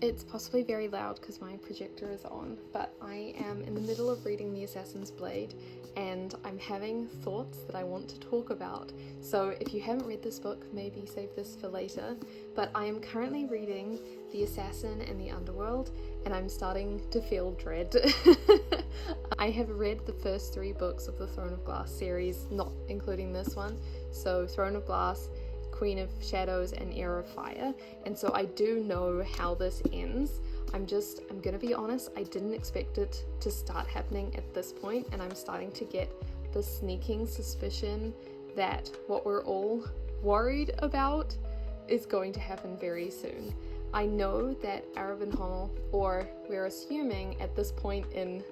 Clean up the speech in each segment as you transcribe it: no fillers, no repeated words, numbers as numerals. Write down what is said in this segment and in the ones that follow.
It's possibly very loud because my projector is on, but I am in the middle of reading The Assassin's Blade and I'm having thoughts that I want to talk about. So if you haven't read this book, maybe save this for later, but I am currently reading The Assassin and the Underworld and I'm starting to feel dread. I have read the first 3 books of the Throne of Glass series, not including this one. So Throne of Glass, Queen of Shadows, and Heir of Fire, and so I do know how this ends. I'm gonna be honest, I didn't expect it to start happening at this point, and I'm starting to get the sneaking suspicion that what we're all worried about is going to happen very soon. I know that Arobin Hommel, or we're assuming at this point in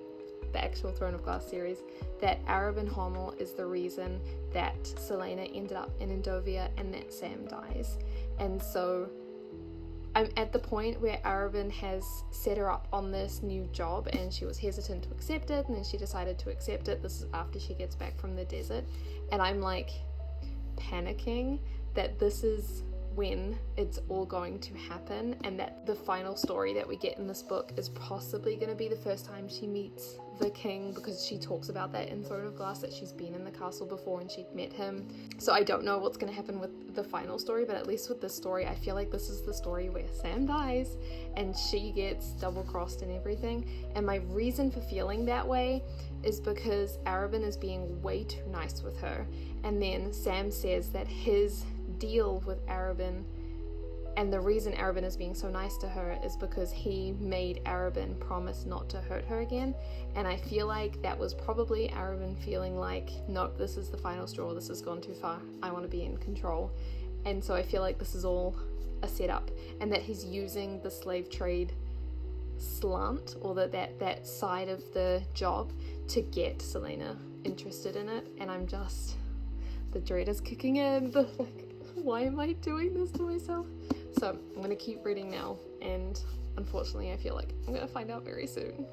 the actual Throne of Glass series, that Arobin Hommel is the reason that Celaena ended up in Endovia and that Sam dies. And so I'm at the point where Arobin has set her up on this new job and she was hesitant to accept it, and then she decided to accept it. This is after she gets back from the desert, and I'm like panicking that this is when it's all going to happen, and that the final story that we get in this book is possibly going to be the first time she meets the king, because she talks about that in Throne of Glass, that she's been in the castle before and she'd met him. So I don't know what's going to happen with the final story, but at least with this story, I feel like this is the story where Sam dies and she gets double-crossed and everything. And my reason for feeling that way is because Arobin is being way too nice with her, and then Sam says that his deal with Arobin, and the reason Arobin is being so nice to her is because he made Arobin promise not to hurt her again. And I feel like that was probably Arobin feeling like, nope, this is the final straw, this has gone too far, I want to be in control. And so I feel like this is all a setup, and that he's using the slave trade slant, or that side of the job, to get Celaena interested in it. And I'm just, the dread is kicking in. Like, why am I doing this to myself? So I'm gonna keep reading now, and unfortunately I feel like I'm gonna find out very soon.